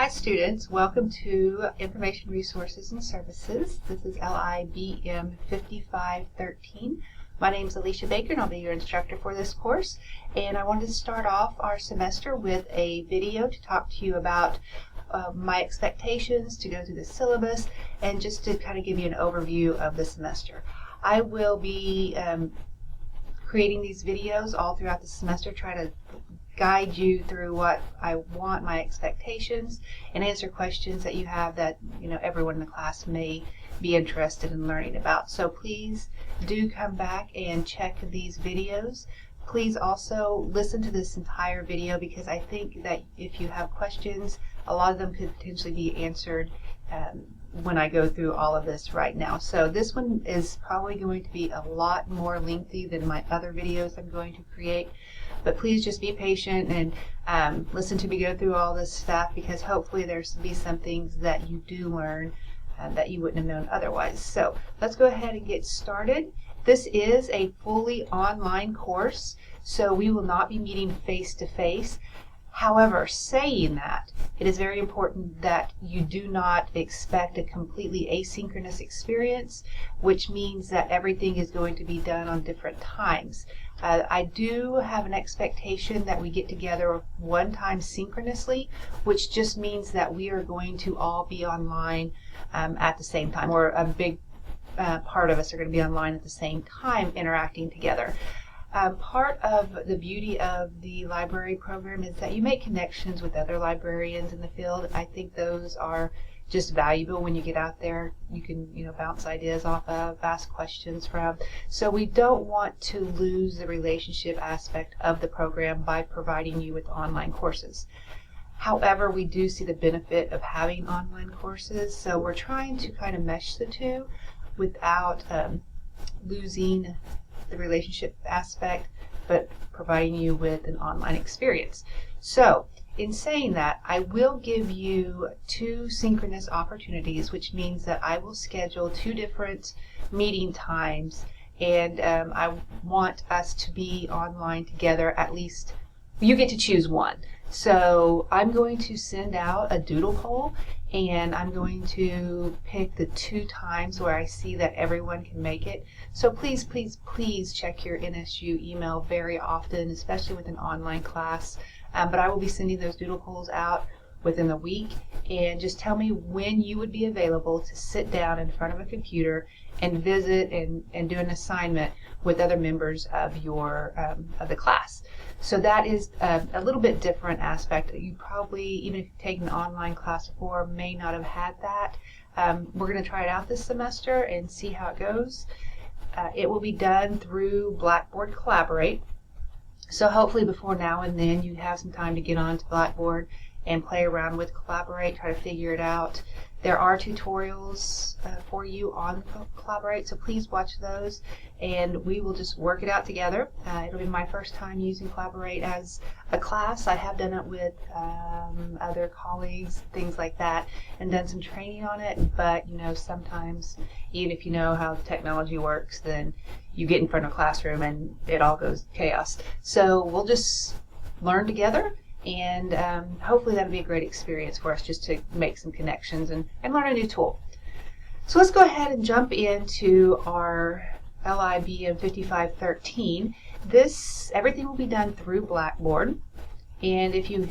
Hi students, welcome to Information Resources and Services. This is LIBM 5513. My name is Alicia Baker and I'll be your instructor for this course. And I wanted to start off our semester with a video to talk to you about my expectations, to go through the syllabus, and just to kind of give you an overview of the semester. I will be creating these videos all throughout the semester, trying to guide you through what I want, my expectations, and answer questions that you have that everyone in the class may be interested in learning about. So please do come back and check these videos. Please also listen to this entire video, because I think that if you have questions, a lot of them could potentially be answered when I go through all of this right now. So this one is probably going to be a lot more lengthy than my other videos I'm going to create. But please just be patient and listen to me go through all this stuff, because hopefully there's be some things that you do learn that you wouldn't have known otherwise. So let's go ahead and get started. This is a fully online course, so we will not be meeting face to face. However, saying that, it is very important that you do not expect a completely asynchronous experience, which means that everything is going to be done on different times. I do have an expectation that we get together one time synchronously, which just means that we are going to all be online at the same time, or a big part of us are going to be online at the same time interacting together. Part of the beauty of the library program is that you make connections with other librarians in the field. I think those are just valuable when you get out there. You can bounce ideas off of, ask questions from. So we don't want to lose the relationship aspect of the program by providing you with online courses. However, we do see the benefit of having online courses, so we're trying to kind of mesh the two without losing the relationship aspect, but providing you with an online experience. So in saying that, I will give you 2 synchronous opportunities, which means that I will schedule 2 different meeting times, and I want us to be online together. At least you get to choose one. So I'm going to send out a doodle poll, and I'm going to pick the 2 times where I see that everyone can make it. So please, please, please check your NSU email very often, especially with an online class. But I will be sending those doodle polls out within the week, and just tell me when you would be available to sit down in front of a computer and visit and do an assignment with other members of your of the class. So that is a little bit different aspect. You probably, even if you've taken an online class before, may not have had that. We're going to try it out this semester and see how it goes. It will be done through Blackboard Collaborate. So hopefully before now and then you have some time to get on to Blackboard and play around with Collaborate, try to figure it out. There are tutorials for you on Collaborate, so please watch those, and we will just work it out together. It'll be my first time using Collaborate as a class. I have done it with other colleagues, things like that, and done some training on it, but sometimes even if you know how technology works, then you get in front of a classroom and it all goes chaos. So we'll just learn together, and hopefully that'll be a great experience for us, just to make some connections and learn a new tool. So let's go ahead and jump into our LIBM 5513. Everything will be done through Blackboard, and if you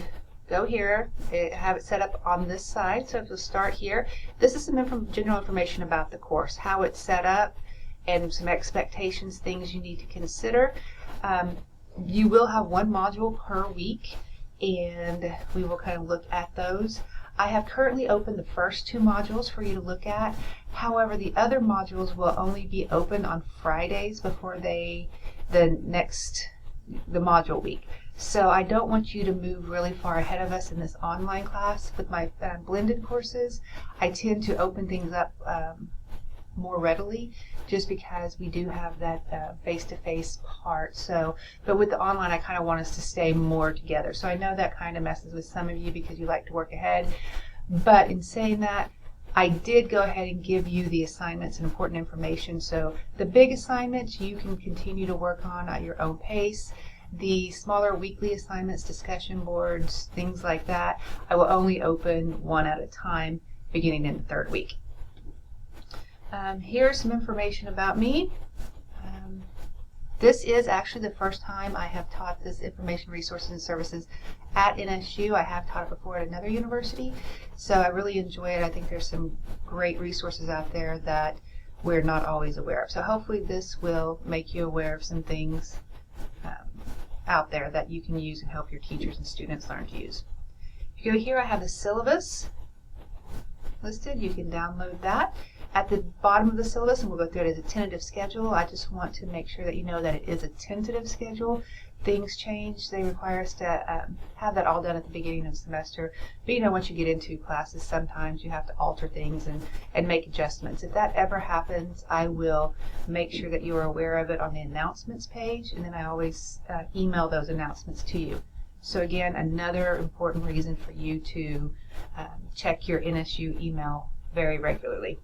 go here, have it set up on this side. So if you'll start here, this is some general information about the course, how it's set up, and some expectations, things you need to consider. You will have 1 module per week, and we will kind of look at those. I have currently opened the first 2 modules for you to look at. However, the other modules will only be open on Fridays before the module week. So I don't want you to move really far ahead of us in this online class. With my blended courses, I tend to open things up more readily, just because we do have that face-to-face part. So, but with the online, I kind of want us to stay more together. So I know that kind of messes with some of you because you like to work ahead. But in saying that, I did go ahead and give you the assignments and important information. So the big assignments you can continue to work on at your own pace. The smaller weekly assignments, discussion boards, things like that, I will only open one at a time beginning in the third week. Here's some information about me. This is actually the first time I have taught this information resources and services at NSU. I have taught it before at another university, so I really enjoy it. I think there's some great resources out there that we're not always aware of. So hopefully this will make you aware of some things out there that you can use and help your teachers and students learn to use. If you go here, I have the syllabus listed. You can download that. At the bottom of the syllabus, and we'll go through it as a tentative schedule, I just want to make sure that you know that it is a tentative schedule. Things change. They require us to have that all done at the beginning of the semester. But you know, once you get into classes, sometimes you have to alter things and make adjustments. If that ever happens, I will make sure that you are aware of it on the announcements page, and then I always email those announcements to you. So again, another important reason for you to check your NSU email very regularly.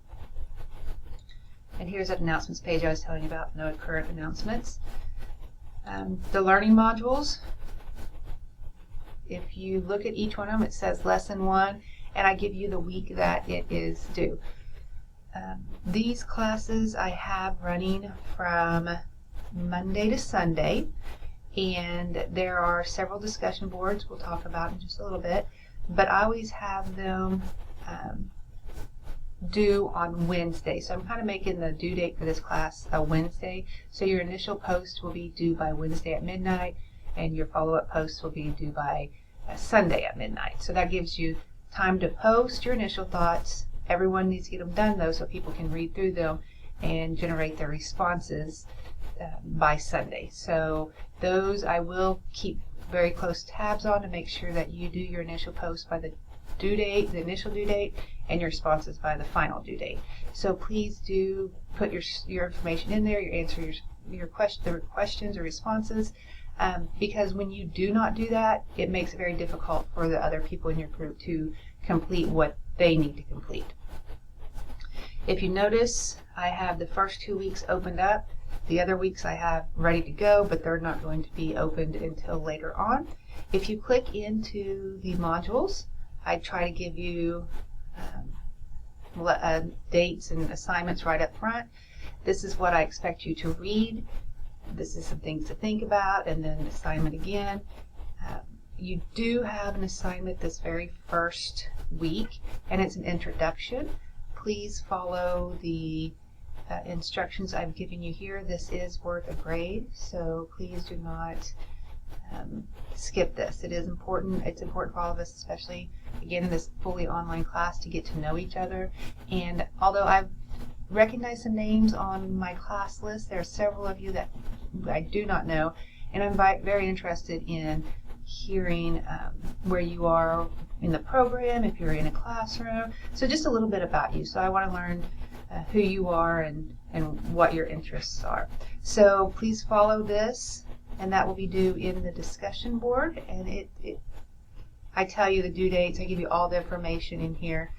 And here's that announcements page I was telling you about, no current announcements. The learning modules, if you look at each one of them, it says lesson 1, and I give you the week that it is due. These classes I have running from Monday to Sunday, and there are several discussion boards we'll talk about in just a little bit, but I always have them due on Wednesday. So I'm kind of making the due date for this class a Wednesday. So your initial post will be due by Wednesday at midnight, and your follow-up post will be due by Sunday at midnight. So that gives you time to post your initial thoughts. Everyone needs to get them done though, so people can read through them and generate their responses by Sunday. So those I will keep very close tabs on to make sure that you do your initial post by the due date, the initial due date, and your responses by the final due date. So please do put your information in there, your questions or responses, because when you do not do that, it makes it very difficult for the other people in your group to complete what they need to complete. If you notice, I have the first 2 weeks opened up. The other weeks I have ready to go, but they're not going to be opened until later on. If you click into the modules, I try to give you dates and assignments right up front. This is what I expect you to read. This is some things to think about, and then an assignment again. You do have an assignment this very first week, and it's an introduction. Please follow the instructions I've given you here. This is worth a grade, so please do not skip this. It is important. It's important for all of us, especially again in this fully online class, to get to know each other. And although I've recognized some names on my class list, there are several of you that I do not know, and I'm very interested in hearing where you are in the program, if you're in a classroom. So just a little bit about you. So I want to learn who you are and what your interests are. So please follow this, and that will be due in the discussion board. And I tell you the due dates, I give you all the information in here.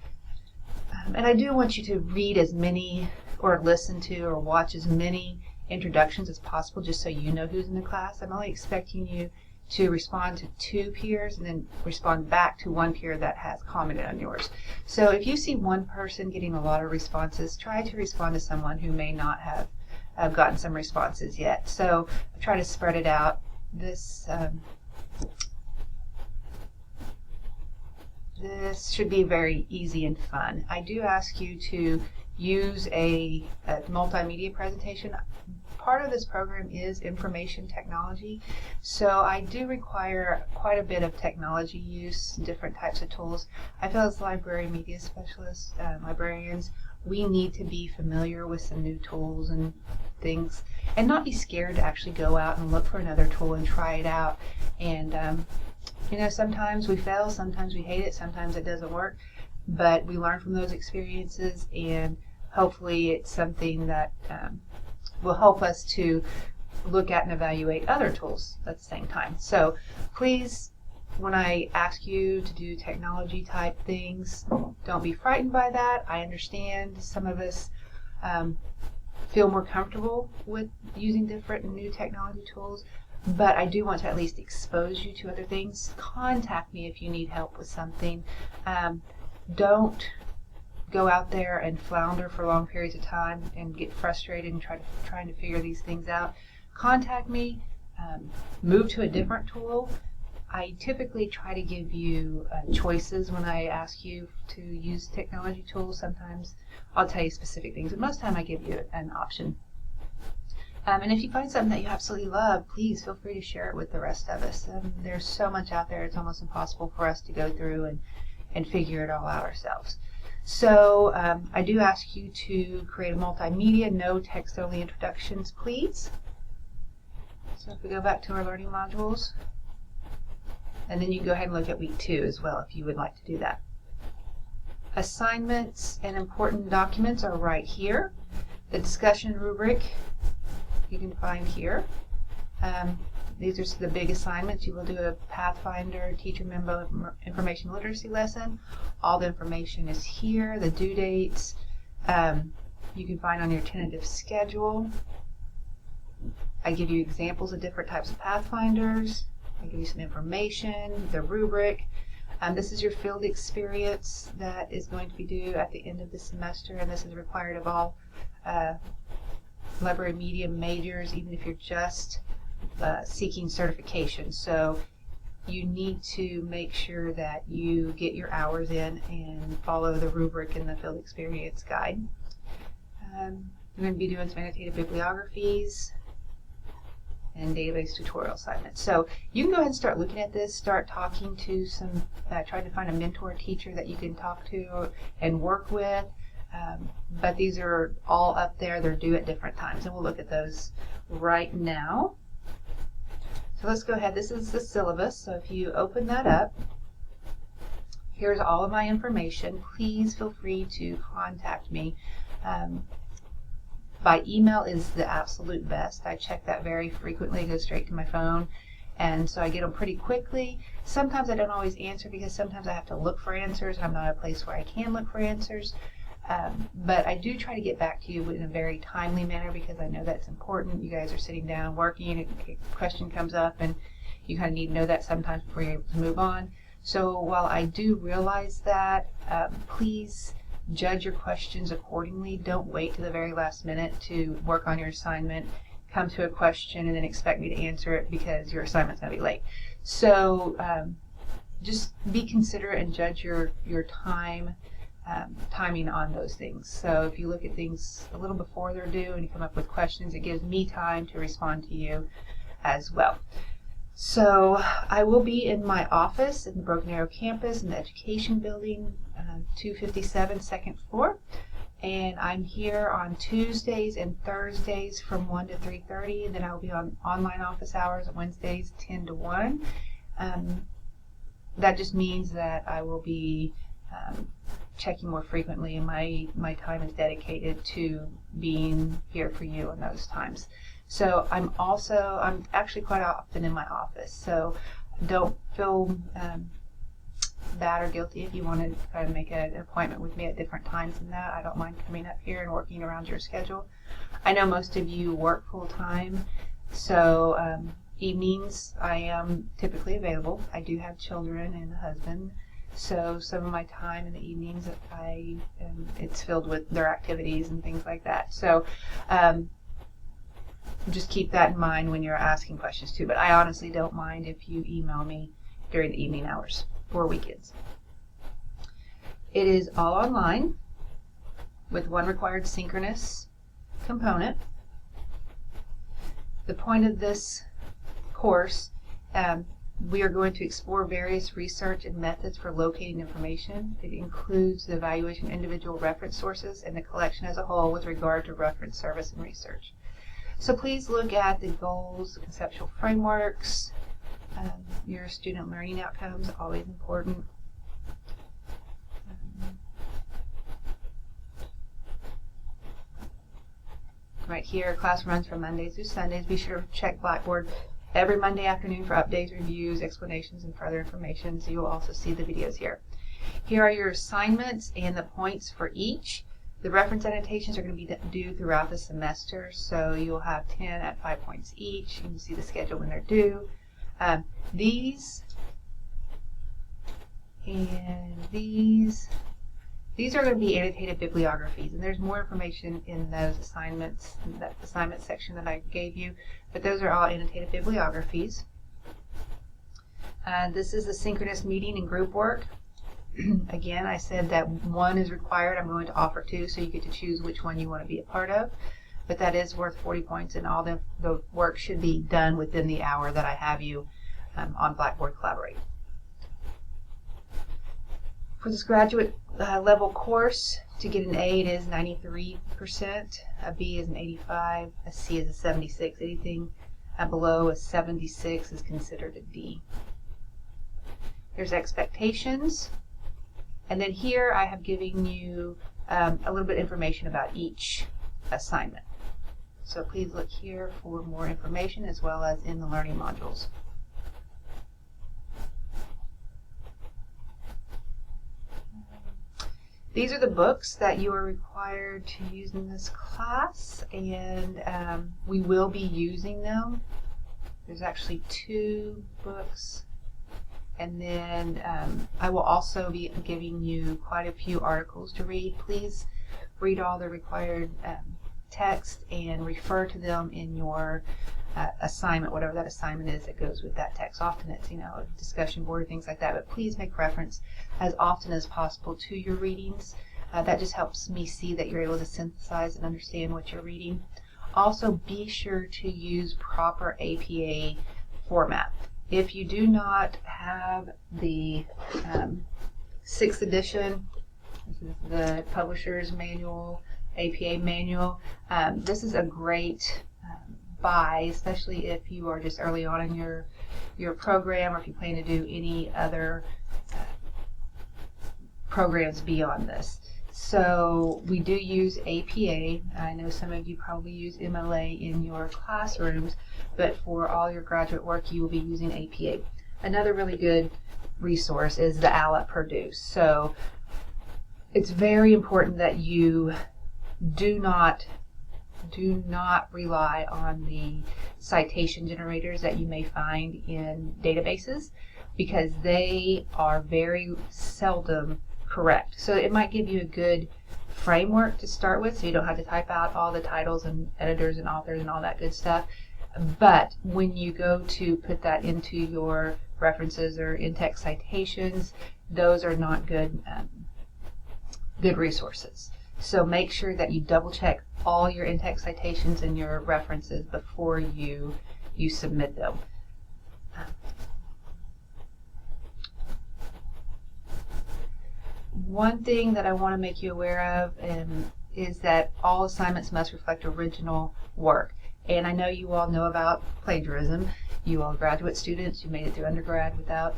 And I do want you to read as many or listen to or watch as many introductions as possible, just so you know who's in the class. I'm only expecting you to respond to 2 peers and then respond back to 1 peer that has commented on yours. So if you see one person getting a lot of responses, try to respond to someone who may not have gotten some responses yet. So try to spread it out. This should be very easy and fun. I do ask you to use a multimedia presentation. Part of this program is information technology, so I do require quite a bit of technology use, different types of tools. I feel as library media specialists, librarians, we need to be familiar with some new tools and things, and not be scared to actually go out and look for another tool and try it out. And you know, sometimes we fail, sometimes we hate it, sometimes it doesn't work, but we learn from those experiences, and hopefully it's something that will help us to look at and evaluate other tools at the same time. So please, when I ask you to do technology type things, don't be frightened by that. I understand some of us feel more comfortable with using different and new technology tools, but I do want to at least expose you to other things. Contact me if you need help with something. Don't go out there and flounder for long periods of time and get frustrated and trying to figure these things out. Contact me. Move to a different tool. I typically try to give you choices when I ask you to use technology tools. Sometimes I'll tell you specific things, but most of the time I give you an option. And if you find something that you absolutely love, please feel free to share it with the rest of us. There's so much out there, it's almost impossible for us to go through and figure it all out ourselves. So I do ask you to create a multimedia, no text-only introductions, please. So if we go back to our learning modules, and then you can go ahead and look at week 2 as well if you would like to do that. Assignments and important documents are right here. The discussion rubric you can find here. These are the big assignments. You will do a Pathfinder teacher memo information literacy lesson. All the information is here. The due dates you can find on your tentative schedule. I give you examples of different types of Pathfinders. I give you some information, the rubric. This is your field experience that is going to be due at the end of the semester, and this is required of all library medium majors, even if you're just seeking certification. So you need to make sure that you get your hours in and follow the rubric in the field experience guide. You're going to be doing some annotated bibliographies and database tutorial assignments. So you can go ahead and start looking at this, start talking to some, try to find a mentor teacher that you can talk to and work with. But these are all up there. They're due at different times, and we'll look at those right now. So let's go ahead. This is the syllabus. So if you open that up, here's all of my information. Please feel free to contact me. By email is the absolute best. I check that very frequently. It goes straight to my phone, and so I get them pretty quickly. Sometimes I don't always answer because sometimes I have to look for answers. I'm not at a place where I can look for answers. But I do try to get back to you in a very timely manner because I know that's important. You guys are sitting down working, and a question comes up, and you kind of need to know that sometimes before you're able to move on. So while I do realize that, please judge your questions accordingly. Don't wait to the very last minute to work on your assignment, come to a question, and then expect me to answer it because your assignment's going to be late. So just be considerate and judge your timing on those things. So if you look at things a little before they're due and you come up with questions, it gives me time to respond to you as well. So I will be in my office in the Broken Arrow campus in the Education Building, 257 second floor, and I'm here on Tuesdays and Thursdays from 1 to 3:30, and then I will be on online office hours on Wednesdays 10 to 1. That just means that I will be checking more frequently, and my time is dedicated to being here for you in those times. So I'm actually quite often in my office, so don't feel bad or guilty if you want to kind of make an appointment with me at different times than that. I don't mind coming up here and working around your schedule. I know most of you work full-time, so evenings I am typically available. I do have children and a husband, so some of my time in the evenings it's filled with their activities and things like that. So just keep that in mind when you're asking questions too. But I honestly don't mind if you email me during the evening hours or weekends. It is all online with one required synchronous component. The point of this course, we are going to explore various research and methods for locating information. It includes the evaluation of individual reference sources and the collection as a whole with regard to reference service and research. So please look at the goals, the conceptual frameworks, your student learning outcomes, always important. Right here, class runs from Mondays through Sundays. Be sure to check Blackboard every Monday afternoon for updates, reviews, explanations, and further information. So you'll also see the videos here. Here are your assignments and the points for each. The reference annotations are going to be due throughout the semester, so you'll have 10 at 5 points each. You can see the schedule when they're due. These and these are going to be annotated bibliographies, and there's more information in those assignments, that assignment section that I gave you, but those are all annotated bibliographies. This is the synchronous meeting and group work. Again, I said that one is required. I'm going to offer 2, so you get to choose which one you want to be a part of. But that is worth 40 points, and all the work should be done within the hour that I have you on Blackboard Collaborate. For this graduate level course, to get an A, it is 93%. A B is an 85. A C is a 76. Anything below a 76 is considered a D. There's expectations. And then here I have given you a little bit of information about each assignment. So please look here for more information, as well as in the learning modules. These are the books that you are required to use in this class, and we will be using them. There's actually 2 books. And then I will also be giving you quite a few articles to read. Please read all the required text and refer to them in your assignment, whatever that assignment is that goes with that text. Often it's, a discussion board or things like that, but please make reference as often as possible to your readings. That just helps me see that you're able to synthesize and understand what you're reading. Also, be sure to use proper APA format. If you do not have the 6th edition, this is the publisher's manual, APA manual, this is a great buy, especially if you are just early on in your program, or if you plan to do any other programs beyond this. So we do use APA. I know some of you probably use MLA in your classrooms, but for all your graduate work you will be using APA. Another really good resource is the OWL at Purdue. So it's very important that you do not rely on the citation generators that you may find in databases, because they are very seldom correct. So it might give you a good framework to start with, so you don't have to type out all the titles and editors and authors and all that good stuff. But when you go to put that into your references or in-text citations, those are not good resources. So make sure that you double check all your in-text citations and your references before you submit them. One thing that I want to make you aware of is that all assignments must reflect original work. And I know you all know about plagiarism. You all graduate students, you made it through undergrad without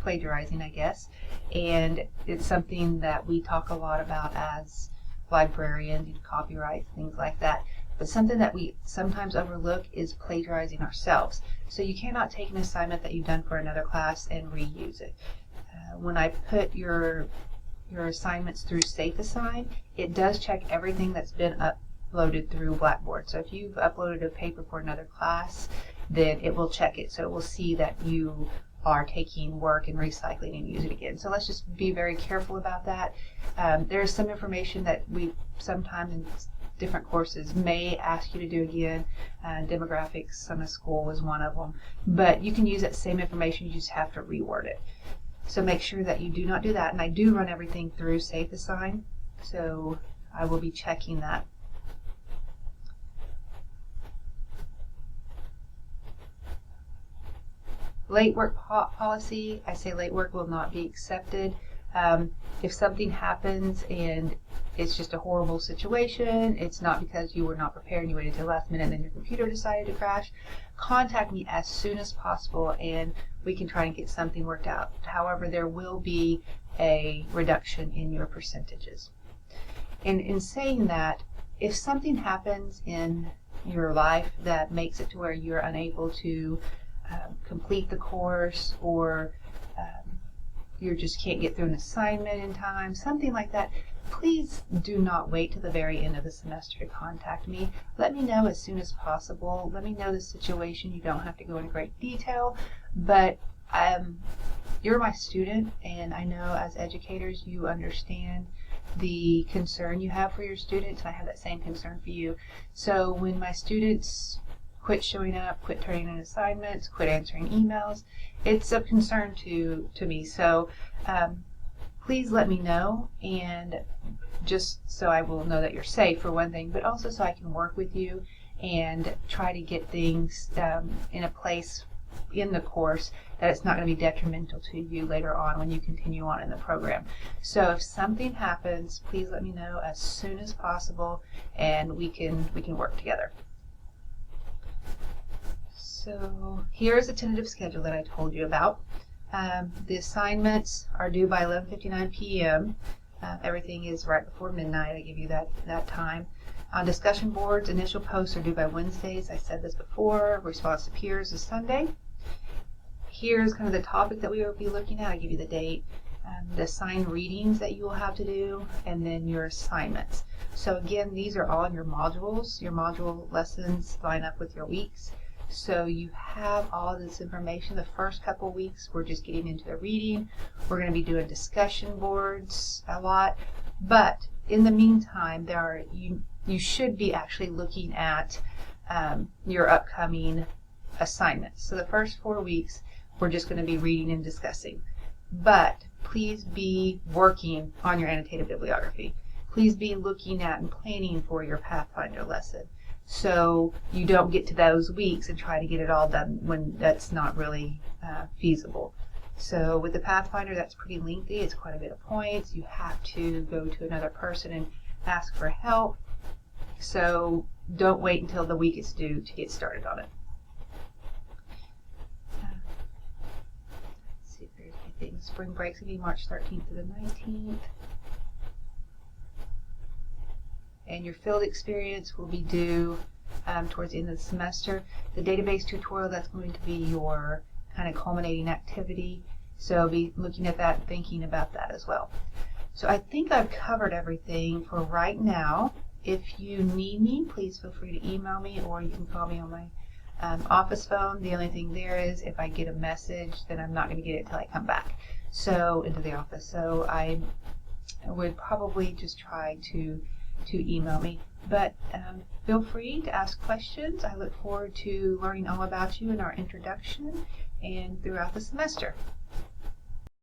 plagiarizing, I guess. And it's something that we talk a lot about as librarians, copyright, things like that. But something that we sometimes overlook is plagiarizing ourselves. So you cannot take an assignment that you've done for another class and reuse it. When I put your assignments through SafeAssign, it does check everything that's been uploaded through Blackboard. So if you've uploaded a paper for another class, then it will check it. So it will see that you are taking work and recycling and use it again. So let's just be very careful about that. There's some information that we sometimes in different courses may ask you to do again. Demographics, summer school was one of them. But you can use that same information, you just have to reword it. So make sure that you do not do that. And I do run everything through SafeAssign, so I will be checking that. Late work policy, I say late work will not be accepted. If something happens and it's just a horrible situation, it's not because you were not prepared and you waited till the last minute and then your computer decided to crash, contact me as soon as possible and we can try and get something worked out. However, there will be a reduction in your percentages. And in saying that, if something happens in your life that makes it to where you're unable to complete the course, or you just can't get through an assignment in time, something like that, please do not wait till the very end of the semester to contact me. Let me know as soon as possible. Let me know the situation. You don't have to go into great detail, but you're my student, and I know as educators you understand the concern you have for your students, and I have that same concern for you. So when my students quit showing up, quit turning in assignments, quit answering emails, it's of concern to me. So please let me know, and just so I will know that you're safe for one thing, but also so I can work with you and try to get things in a place in the course that it's not going to be detrimental to you later on when you continue on in the program. So if something happens, please let me know as soon as possible, and we can work together. So here's the tentative schedule that I told you about. The assignments are due by 11:59 p.m. Everything is right before midnight. I give you that time. On discussion boards, initial posts are due by Wednesdays. I said this before. Response to peers is Sunday. Here's kind of the topic that we will be looking at. I give you the date, the assigned readings that you will have to do, and then your assignments. So again, these are all in your modules. Your module lessons line up with your weeks. So you have all this information. The first couple weeks we're just getting into the reading. We're going to be doing discussion boards a lot, but in the meantime you should be actually looking at your upcoming assignments. So the first 4 weeks we're just going to be reading and discussing, but please be working on your annotated bibliography. Please be looking at and planning for your Pathfinder lesson, so you don't get to those weeks and try to get it all done when that's not really feasible. So with the Pathfinder, that's pretty lengthy. It's quite a bit of points. You have to go to another person and ask for help. So don't wait until the week is due to get started on it. Let's see if there's anything. Spring break's going to be March 13th to the 19th. And your field experience will be due towards the end of the semester. The database tutorial, that's going to be your kind of culminating activity. So be looking at that and thinking about that as well. So I think I've covered everything for right now. If you need me, please feel free to email me, or you can call me on my office phone. The only thing there is if I get a message, then I'm not going to get it until I come back into the office. So I would probably just try to email me, but feel free to ask questions. I look forward to learning all about you in our introduction and throughout the semester.